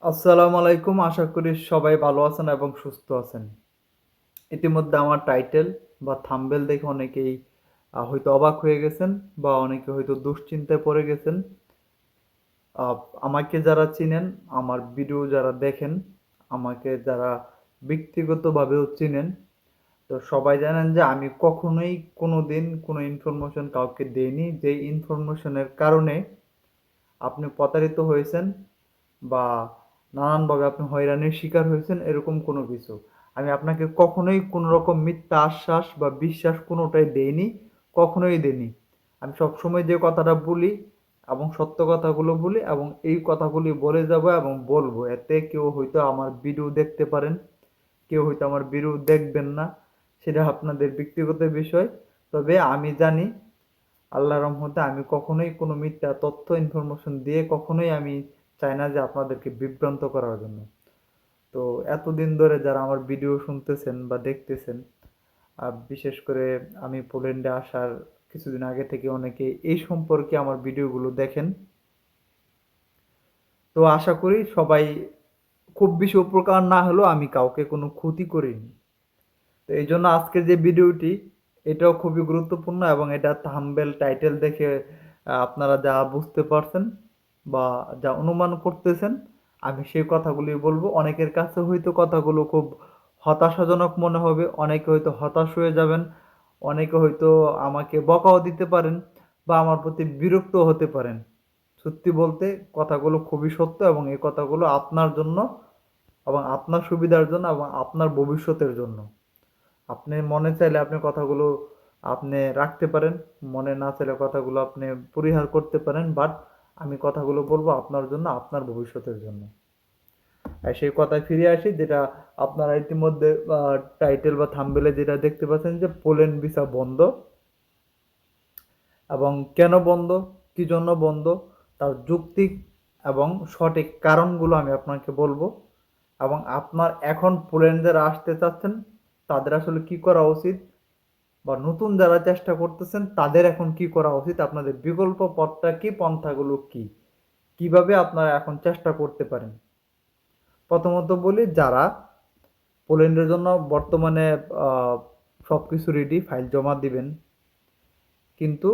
আসসালামু আলাইকুম। আশা করি সবাই ভালো আছেন এবং সুস্থ আছেন। ইতিমধ্যে আমার টাইটেল বা থাম্বনেল দেখে অনেকেই হয়তো অবাক হয়ে গেছেন বা অনেকে হয়তো দুশ্চিন্তায় পড়ে গেছেন। আ আমাকে যারা চিনেন, আমার ভিডিও যারা দেখেন, আমাকে যারা ব্যক্তিগতভাবেও চিনেন, তো সবাই জানেন যে আমি কখনোই কোনোদিন কোনো ইনফরমেশন কাউকে দেইনি। যেই ইনফরমেশনের কারণে আপনি প্রতারিত হয়েছেন বা নানানভাবে আপনি হয়রানির শিকার হয়েছেন এরকম কোনো কিছু। আমি আপনাকে কখনোই কোনো রকম মিথ্যা আশ্বাস বা বিশ্বাস কোনোটাই দেইনি, কখনোই দেইনি। আমি সবসময় যে কথাটা বলি এবং সত্য কথাগুলো বলি এবং এই কথাগুলি বলে যাবো এবং বলবো। এতে কেউ হয়তো আমার ভিডিও দেখতে পারেন, কেউ হয়তো আমার ভিডিও দেখবেন না। সেটা আপনাদের ব্যক্তিগত বিষয়। তবে আমি জানি আল্লাহর রহমতে আমি কখনোই কোনো মিথ্যা তথ্য ইনফরমেশন দিয়ে কখনোই আমি চাই না যে আপনাদেরকে বিভ্রান্ত করার জন্য। তো এতদিন ধরে যারা আমার ভিডিও শুনতেছেন বা দেখতেছেন, বিশেষ করে আমি পোল্যান্ডে আসার কিছুদিন আগে থেকে অনেকে এই সম্পর্কে আমার ভিডিওগুলো দেখেন। তো আশা করি সবাই খুব বেশি উপকার না হলেও আমি কাউকে কোনো ক্ষতি করিনি। তো এইজন্য আজকের যে ভিডিওটি এটাও খুবই গুরুত্বপূর্ণ এবং এটা থাম্বনেল টাইটেল দেখে আপনারা যা বুঝতে পারছেন বা যা অনুমান করতেছেন আমি সেই কথাগুলি বলবো। অনেকের কাছে হয়তো কথাগুলো খুব হতাশাজনক মনে হবে, অনেকে হয়তো হতাশ হয়ে যাবেন, অনেকে হয়তো আমাকে বকাও দিতে পারেন বা আমার প্রতি বিরক্তও হতে পারেন। সত্যি বলতে কথাগুলো খুবই সত্য এবং এই কথাগুলো আপনার জন্য এবং আপনার সুবিধার জন্য এবং আপনার ভবিষ্যতের জন্য। আপনি মনে চাইলে আপনি কথাগুলো আপনি রাখতে পারেন, মনে না চাইলে কথাগুলো আপনি পরিহার করতে পারেন। বাট আমি কথাগুলো বলবো আপনার জন্য, আপনার ভবিষ্যতের জন্য। আর সেই কথায় ফিরে আসি যেটা আপনারা ইতিমধ্যে টাইটেল বা থাম্বনেলে যেটা দেখতে পাচ্ছেন যে পোল্যান্ড ভিসা বন্ধ এবং কেন বন্ধ, কি জন্য বন্ধ, তার যৌক্তিক এবং সঠিক কারণগুলো আমি আপনাকে বলবো এবং আপনার এখন পোল্যান্ড যারা আসতে চাচ্ছেন তাদের আসলে কি করা উচিত বা নতুন যারা চেষ্টা করতেছেন তাদের এখন কি করা উচিত, আপনাদের বিকল্প পথটা কি, পন্থাগুলো কি, কিভাবে আপনারা এখন চেষ্টা করতে পারেন। প্রথমত বলি যারা পোল্যান্ডের জন্য বর্তমানে আহ, সবকিছু রেডি, ফাইল জমা দিবেন, কিন্তু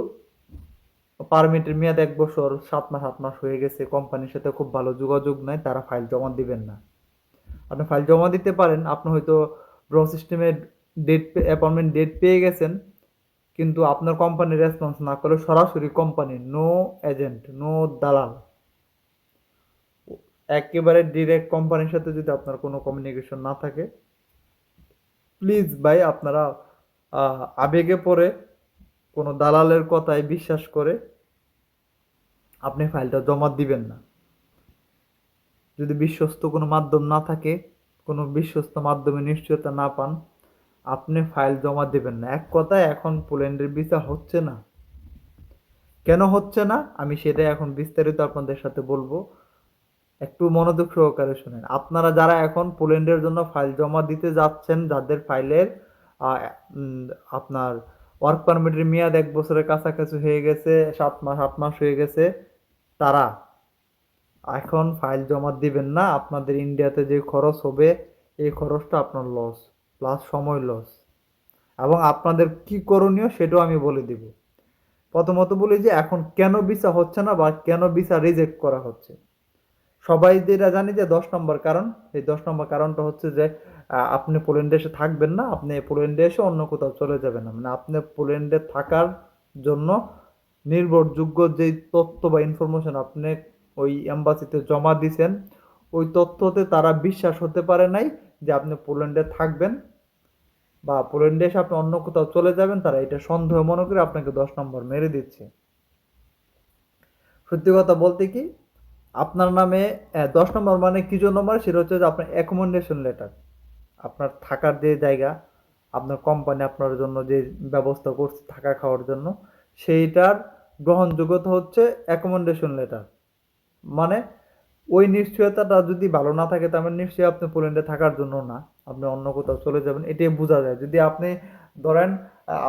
পারমিটের মেয়াদ 1 বছর, 7 মাস 8 মাস হয়ে গেছে, কোম্পানির সাথে খুব ভালো যোগাযোগ নাই, তারা ফাইল জমা দিবেন না। আপনি ফাইল জমা দিতে পারেন, আপনি হয়তো ড্র সিস্টেমে অ্যাপয়েন্টমেন্ট ডেট পেয়ে গেছেন, কিন্তু আপনার কোম্পানি রেসপন্স না করে সরাসরি কোম্পানি, নো এজেন্ট, নো দালাল, একেবারে ডিরেক্ট কোম্পানির সাথে যদি আপনার কোনো কমিউনিকেশন না থাকে, প্লিজ ভাই আপনারা আবেগে পড়ে কোনো দালালের কথায় বিশ্বাস করে আপনি ফাইলটা জমা দিবেন না। যদি বিশ্বস্ত কোনো মাধ্যম না থাকে, কোনো বিশ্বস্ত মাধ্যমে নিশ্চয়তা না পান, আপনি ফাইল জমা দিবেন না। এক কথায় এখন পোল্যান্ডের ভিসা হচ্ছে না। কেন হচ্ছে না আমি সেটাই এখন বিস্তারিত আপনাদের সাথে বলবো। একটু মনোযোগ সহকারে শুনেন। আপনারা যারা এখন পোল্যান্ডের জন্য ফাইল জমা দিতে যাচ্ছেন, যাদের ফাইলের আহ, উম, আপনার ওয়ার্ক পারমিটের মেয়াদ 1 বছরের কাছাকাছি হয়ে গেছে, 7 মাস 8 মাস হয়ে গেছে, তারা এখন ফাইল জমা দিবেন না। আপনাদের ইন্ডিয়াতে যে খরচ হবে এই খরচটা আপনার লস, প্লাস সময় লস, এবং আপনাদের কি করণীয় সেটাও আমি বলে দিব। প্রথমত বলি যে এখন কেন ভিসা হচ্ছে না বা কেন ভিসা রিজেক্ট করা হচ্ছে। সবাই যেটা জানি যে 10 নম্বর কারণ, এই 10 নম্বর কারণটা হচ্ছে যে আপনি পোল্যান্ডে এসে থাকবেন না, আপনি পোল্যান্ডে এসে অন্য কোথাও চলে যাবেন না, মানে আপনি পোল্যান্ডে থাকার জন্য নির্ভরযোগ্য যেই তথ্য বা ইনফরমেশন আপনি ওই এম্বাসিতে জমা দিয়েছেন, ওই তথ্যতে তারা বিশ্বাস হতে পারে নাই যে আপনি পোল্যান্ডে থাকবেন বা পোল্যান্ডে এসে আপনি অন্য কোথাও চলে যাবেন, তারা এটা সন্দেহ মনে করে আপনাকে 10 নম্বর মেরে দিচ্ছে। সত্যি কথা বলতে কি, আপনার নামে 10 নম্বর মানে কি জন্য মারে সেটা হচ্ছে যে আপনার অ্যাকোমোডেশন লেটার, আপনার থাকার যে জায়গা, আপনার কোম্পানি আপনার জন্য যে ব্যবস্থা করছে থাকা খাওয়ার জন্য, সেইটার গ্রহণযোগ্যতা হচ্ছে অ্যাকোমোডেশন লেটার। মানে ওই নিশ্চয়তাটা যদি ভালো না থাকে তার মানে নিশ্চয়ই আপনি পোল্যান্ডে থাকার জন্য না, আপনি অন্য কোথাও চলে যাবেন, এটাই বোঝা যায়। যদি আপনি ধরেন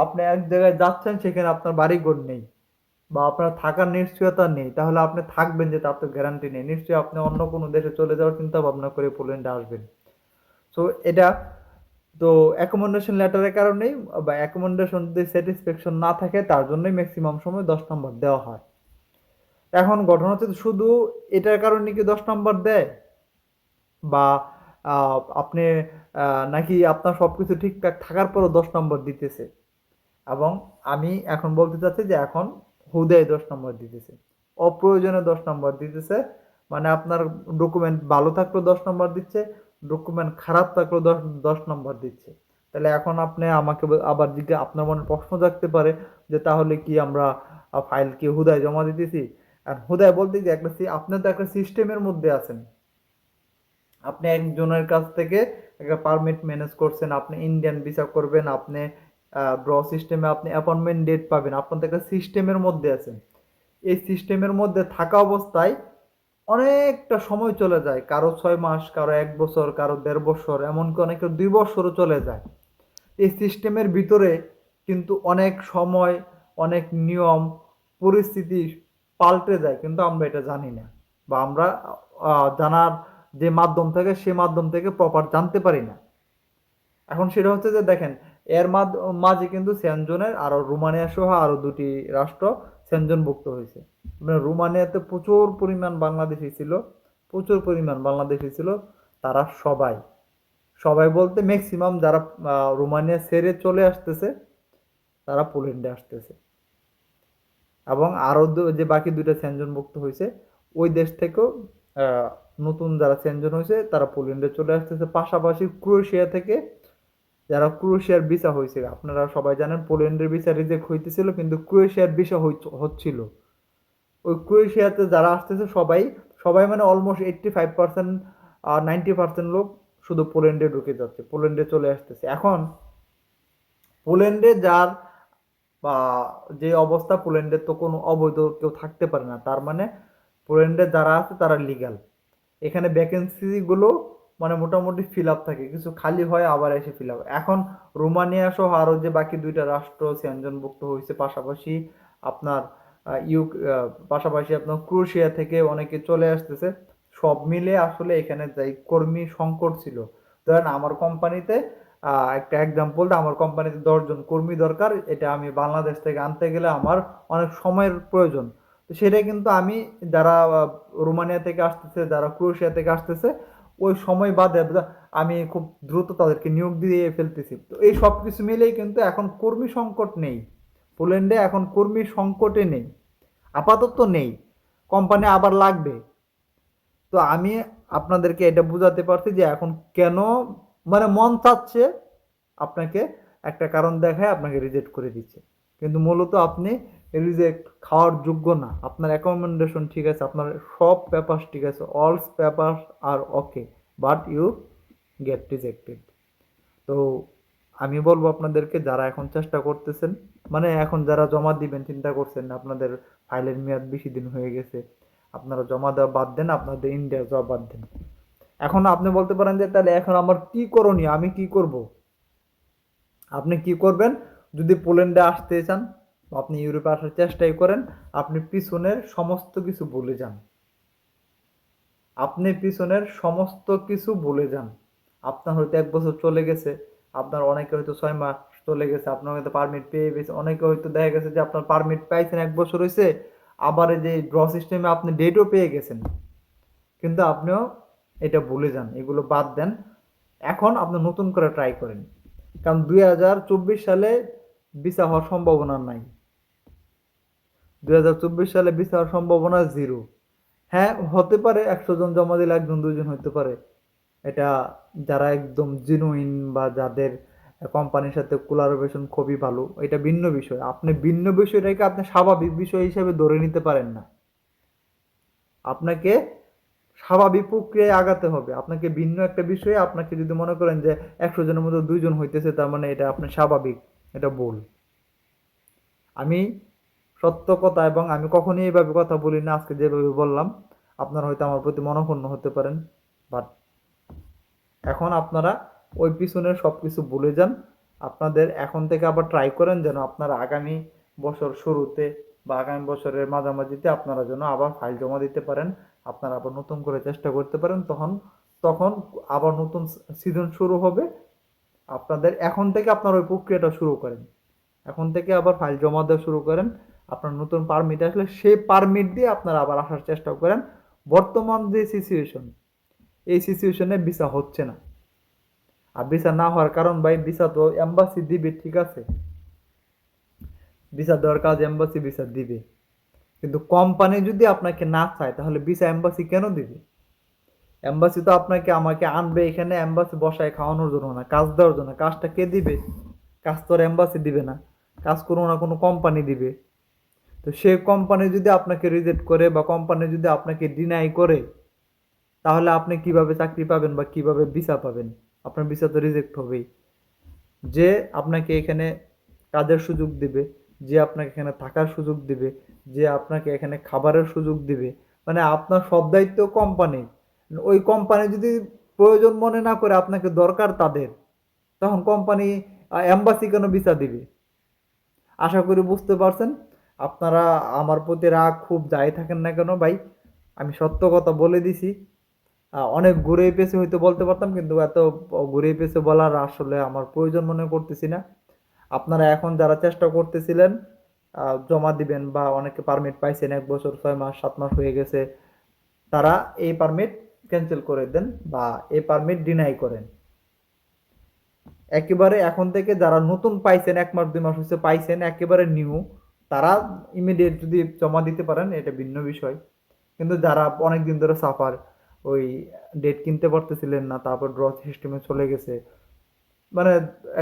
আপনি এক জায়গায় যাচ্ছেন, সেখানে আপনার বাড়িঘর নেই, বা আপনার থাকার নিশ্চয়তা নেই, তাহলে আপনি থাকবেন যে তার তো গ্যারান্টি নেই। নিশ্চয়ই আপনি অন্য কোনো দেশে চলে যাওয়ার চিন্তা ভাবনা করে পোল্যান্ডে আসবেন। সো এটা তো অ্যাকোমোডেশন লেটারের কারণেই বা অ্যাকোমোডেশন যদি স্যাটিসফ্যাকশন না থাকে তার জন্যই ম্যাক্সিমাম সময় 10 নম্বর দেওয়া হয়। এখন ঘটনা হচ্ছে শুধু এটার কারণে কি 10 নম্বর দেয়, বা আপনি নাকি আপনার সবকিছু ঠিকঠাক থাকার পরও 10 নম্বর দিতেছে। এবং আমি এখন বলতে চাচ্ছি যে এখন হুদাই 10 নম্বর দিতেছে, অপ্রয়োজনে 10 নম্বর দিতেছে। মানে আপনার ডকুমেন্ট ভালো থাকলেও 10 নম্বর দিচ্ছে, ডকুমেন্ট খারাপ থাকলেও 10 নম্বর দিচ্ছে। তাহলে এখন আপনি আমাকে আবার আপনার মনে প্রশ্ন জাগতে পারে যে তাহলে কি আমরা ফাইল কি হুদায় জমা দিতেছি? আর হুদায় বলতে কি একটা আপনি তো একটা সিস্টেমের মধ্যে আছেন। আপনি একজনের কাছ থেকে একটা পারমিট ম্যানেজ করছেন, আপনি ইন্ডিয়ান ভিসা করবেন, আপনি ড্র সিস্টেমে আপনি অ্যাপয়েন্টমেন্ট ডেট পাবেন, আপনার তো একটা সিস্টেমের মধ্যে আছেন। এই সিস্টেমের মধ্যে থাকা অবস্থায় অনেকটা সময় চলে যায়, কারো 6 মাস, কারো 1 বছর, কারো 1.5 বছর, এমনকি অনেকের 2 বছরও চলে যায়। এই সিস্টেমের ভিতরে কিন্তু অনেক সময়, অনেক নিয়ম, পরিস্থিতি পাল্টে যায়, কিন্তু আমরা এটা জানি না, বা আমরা জানার যে মাধ্যম থাকে সে মাধ্যম থেকে প্রপার জানতে পারি না। এখন সেটা হচ্ছে যে দেখেন, এর মাঝে কিন্তু সেনজনের আরো রোমানিয়া সহ আরো 2টি রাষ্ট্র সেনজনভুক্ত হয়েছে। রোমানিয়াতে প্রচুর পরিমাণ বাংলাদেশি ছিল, প্রচুর পরিমাণ বাংলাদেশি ছিল। তারা সবাই, সবাই বলতে ম্যাক্সিমাম যারা রোমানিয়া ছেড়ে চলে আসতেছে তারা পোল্যান্ডে আসতেছে। এবং আরো যে বাকি 2টা সেনজনভুক্ত হয়েছে ওই দেশ থেকেও নতুন যারা সেনজন হয়েছে তারা পোল্যান্ডে চলে আসতেছে। পাশাপাশি ক্রোয়েশিয়া থেকে যারা ক্রোয়েশিয়ার ভিসা হয়েছিল, আপনারা সবাই জানেন পোল্যান্ডের ভিসা রিজেক্ট হইতেছিল কিন্তু ক্রোয়েশিয়ার ভিসা হচ্ছিল। ওই ক্রোয়েশিয়াতে যারা আসতেছে সবাই, সবাই মানে অলমোস্ট 85% আর 90% লোক শুধু পোল্যান্ডে ঢুকে যাচ্ছে, পোল্যান্ডে চলে আসতেছে। এখন পোল্যান্ডে যার বা যে অবস্থা, পোল্যান্ডের তো কোনো অবৈধ কেউ থাকতে পারে না, তার মানে পোল্যান্ডে যারা আছে তারা লিগ্যাল। এখানে ভ্যাকেন্সি গুলো মানে মোটামুটি ফিল আপ থাকে, কিছু খালি হয় আবার এসে ফিল আপ। এখন রোমানিয়া সহ আরো যে বাকি 2টা রাষ্ট্র সেনজনভুক্ত হয়েছে, পাশাপাশি আপনার পাশাপাশি আপনার ক্রোয়েশিয়া থেকে অনেকে চলে আসতেছে। সব মিলে আসলে এখানে যাই কর্মী সংকট ছিল। ধরেন আমার কোম্পানিতে একটা এক্সাম্পল, আমার কোম্পানিতে 10 জন কর্মী দরকার, এটা আমি বাংলাদেশ থেকে আনতে গেলে আমার অনেক সময়ের প্রয়োজন। তো সেটা কিন্তু আমি যারা রোমানিয়া থেকে আসতেছে, যারা ক্রোয়েশিয়া থেকে আসতেছে, ওই সময় বাদে আমি খুব দ্রুত তাদেরকে নিয়োগ দিয়ে ফেলতেছি। তো এই সব কিছু মিলেই কিন্তু এখন কর্মী সংকট নেই, পোল্যান্ডে এখন কর্মী সংকটে নেই, আপাতত নেই, কোম্পানি আবার লাগবে। তো আমি আপনাদেরকে এটা বুঝাতে পারছি যে এখন কেন মানে মন চাচ্ছে আপনাকে একটা কারণ দেখায় আপনাকে রিজেক্ট করে দিচ্ছে, কিন্তু মূলত আপনি রিজেক্ট খাওয়ার যোগ্য না। আপনার অ্যাকোমোডেশন ঠিক আছে, আপনার সব পেপার ঠিক আছে, অল পেপার আর okay, but you get rejected. তো আমি বলবো আপনাদেরকে, যারা এখন চেষ্টা করতেছেন, মানে এখন যারা জমা দিবেন চিন্তা করছেন, আপনাদের ফাইলের মেয়াদ বেশি দিন হয়ে গেছে, আপনারা জমা দেওয়া বাদ দেন, আপনাদের ইন্ডিয়া যাওয়া বাদ দেন। এখন আপনি বলতে পারেন যে তাহলে এখন আমার কি করণীয়, আমি কি করব? আপনি কি করবেন? যদি পোল্যান্ডে আসতে চান, আপনি ইউরোপে আসার চেষ্টাই করেন, আপনি পিছনের সমস্ত কিছু ভুলে যান। আপনি পিছনের সমস্ত কিছু ভুলে যান। আপনার হয়তো 1 বছর চলে গেছে, আপনার অনেকে হয়তো 6 মাস চলে গেছে, আপনার হয়তো পারমিট পেয়ে গেছে, অনেকে হয়তো দেখা গেছে যে আপনার পারমিট পাইছেন 1 বছর হয়েছে, আবার এই যে ড্র সিস্টেমে আপনি ডেটও পেয়ে গেছেন, কিন্তু আপনিও এটা ভুলে যান, এগুলো বাদ দেন। এখন আপনি নতুন করে ট্রাই করেন, কারণ 2024 সালে ভিসা হওয়ার সম্ভাবনা নাই। 2024 সালে ভিসা হওয়ার সম্ভাবনা জিরো। হ্যাঁ, হতে পারে 100 জন জমা দিলে 1 জন 2 জন হতে পারে, এটা যারা একদম জেনুইন বা যাদের কোম্পানির সাথে কোলাবোরেশন খুবই ভালো, এটা ভিন্ন বিষয়। আপনি ভিন্ন বিষয়টাকে আপনি স্বাভাবিক বিষয় হিসেবে ধরে নিতে পারেন না। আপনাকে স্বাভাবিক প্রক্রিয়ায় আগাতে হবে। আপনাকে ভিন্ন একটা বিষয়ে আপনাকে যদি মনে করেন যে 100 জনের মধ্যে 2 জন হইতেছে তার মানে এটা আপনার স্বাভাবিক, এটা ভুল। আমি সত্য কথা, এবং আমি কখনোই এইভাবে কথা বলি না, আজকে যেভাবে বললাম আপনারা হয়তো আমার প্রতি মনোক্ষুণ্ণ হতে পারেন, বাট এখন আপনারা ওই পিছনের সব কিছু ভুলে যান। আপনাদের এখন থেকে আবার ট্রাই করেন যেন আপনারা আগামী বছর শুরুতে বা আগামী বছরের মাঝামাঝিতে আপনারা যেন আবার ফাইল জমা দিতে পারেন, আপনারা আবার নতুন করে চেষ্টা করতে পারেন। তখন তখন আবার নতুন সিজন শুরু হবে। আপনাদের এখন থেকে আপনারা ওই প্রক্রিয়াটা শুরু করেন, এখন থেকে আবার ফাইল জমা দেওয়া শুরু করেন। আপনার নতুন পারমিট আসলে সেই পারমিট দিয়ে আপনারা আবার আসার চেষ্টা করেন। বর্তমান যে সিচুয়েশন, এই সিচুয়েশনে ভিসা হচ্ছে না। আর ভিসা না হওয়ার কারণ ভাই, ভিসা তো এম্বাসি দিবে, ঠিক আছে, ভিসা দেওয়ার কাজ এম্বাসি ভিসা দিবে, কিন্তু কোম্পানি যদি আপনাকে না চায় তাহলে ভিসা এম্বাসি কেন দিবে? এম্বাসি তো আপনাকে আমাকে আনবে এখানে এম্বাসি বসায় খাওয়ানোর জন্য না, কাজ দেওয়ার জন্য। কাজটা কে দিবে? কাজ তো আর এম্বাসি দিবে না, কাজ কোনো না কোনো কোম্পানি দিবে। তো সেই কোম্পানি যদি আপনাকে রিজেক্ট করে বা কোম্পানি যদি আপনাকে ডিনাই করে, তাহলে আপনি কিভাবে চাকরি পাবেন বা কিভাবে ভিসা পাবেন? আপনার ভিসা তো রিজেক্ট হবেই। যে আপনাকে এখানে কাজের সুযোগ দিবে, যে আপনাকে এখানে থাকার সুযোগ দিবে, যে আপনাকে এখানে খাবারের সুযোগ দিবে, মানে আপনার সব দায়িত্ব কোম্পানি। ওই কোম্পানি যদি প্রয়োজন মনে না করে আপনাকে দরকার তাদের, তখন কোম্পানি এম্বাসি কেন ভিসা দিবে? আশা করি বুঝতে পারছেন। আপনারা আমার প্রতি রাগ খুব যাই থাকেন না কেন ভাই, আমি সত্য কথা বলে দিছি। অনেক ঘুরে পেঁচে হয়তো বলতে পারতাম, কিন্তু এত ঘুরে পেঁচে বলার আসলে আমার প্রয়োজন মনে করতেছি না। আপনারা এখন যারা চেষ্টা করতেছিলেন জমা দিবেন, বা অনেকে পারমিট পাইছেন 1 বছর 6 মাস 7 মাস হয়ে গেছে, তারা এই পারমিট ক্যান্সেল করে দেন বা এই পারমিট ডিনাই করেন। একেবারে এখন থেকে যারা নতুন পাইছেন, 1 মাস 2 মাস হচ্ছে পাইছেন, একেবারে নিউ, তারা ইমিডিয়েট যদি জমা দিতে পারেন এটা ভিন্ন বিষয়। কিন্তু যারা অনেক দিন ধরে সাফার, ওই ডেট কিনতে পারতেছিলেন না, তারপর ড্র সিস্টেমে চলে গেছে, মানে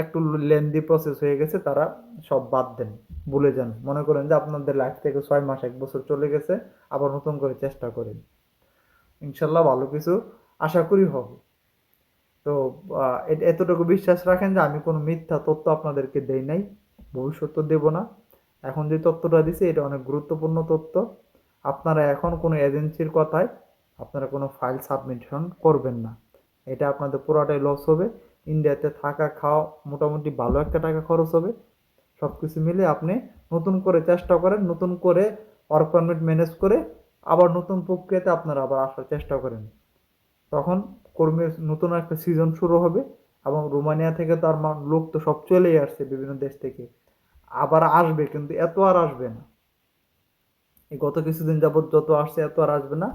একটু লেন্দি প্রসেস হয়ে গেছে, তারা সব বাদ দেন, ভুলে যান। মনে করেন যে আপনাদের লাইফ থেকে 6 মাস 1 বছর চলে গেছে, আবার নতুন করে চেষ্টা করেন। ইনশাল্লাহ ভালো কিছু আশা করি হবে। তো এতটুকু বিশ্বাস রাখেন যে আমি কোনো মিথ্যা তথ্য আপনাদেরকে দেই নাই, ভবিষ্যতে দেব না। এখন যে তথ্যটা দিছি এটা অনেক গুরুত্বপূর্ণ তথ্য। আপনারা এখন কোনো এজেন্সির কথায় আপনারা কোনো ফাইল সাবমিশন করবেন না, এটা আপনাদের পুরোটাই লস হবে। ইন্ডিয়াতে থাকা খাওয়া মোটামুটি ভালো একটা টাকা খরচ হবে। সব কিছু মিলে আপনি নতুন করে চেষ্টা করেন, নতুন করে ওয়ার্ক পারমিট ম্যানেজ করে আবার নতুন প্রক্রিয়াতে আপনারা আবার আসার চেষ্টা করেন। তখন কর্মীর নতুন একটা সিজন শুরু হবে, এবং রোমানিয়া থেকে তো আর লোক তো সব চলেই আসছে বিভিন্ন দেশ থেকে, আবার আসবে, কিন্তু এত আর আসবে না। এই গত কিছুদিন যাবত যত আসছে এত আর আসবে না,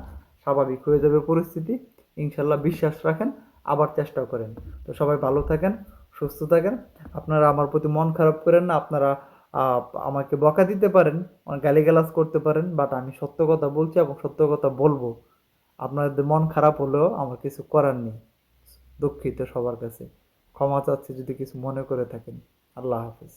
স্বাভাবিক হয়ে যাবে পরিস্থিতি। ইনশাল্লাহ বিশ্বাস রাখেন, আবার চেষ্টা করেন। তো সবাই ভালো থাকেন, সুস্থ থাকেন। আপনারা আমার প্রতি মন খারাপ করেন না। আপনারা আমাকে বকা দিতে পারেন, গালিগালাজ করতে পারেন, বাট আমি সত্য কথা বলছি এবং সত্য কথা বলবো। আপনাদের মন খারাপ হলেও আমার কিছু করার নেই। দুঃখিত সবার কাছে, ক্ষমা চাচ্ছি যদি কিছু মনে করে থাকেন। আল্লাহ হাফেজ।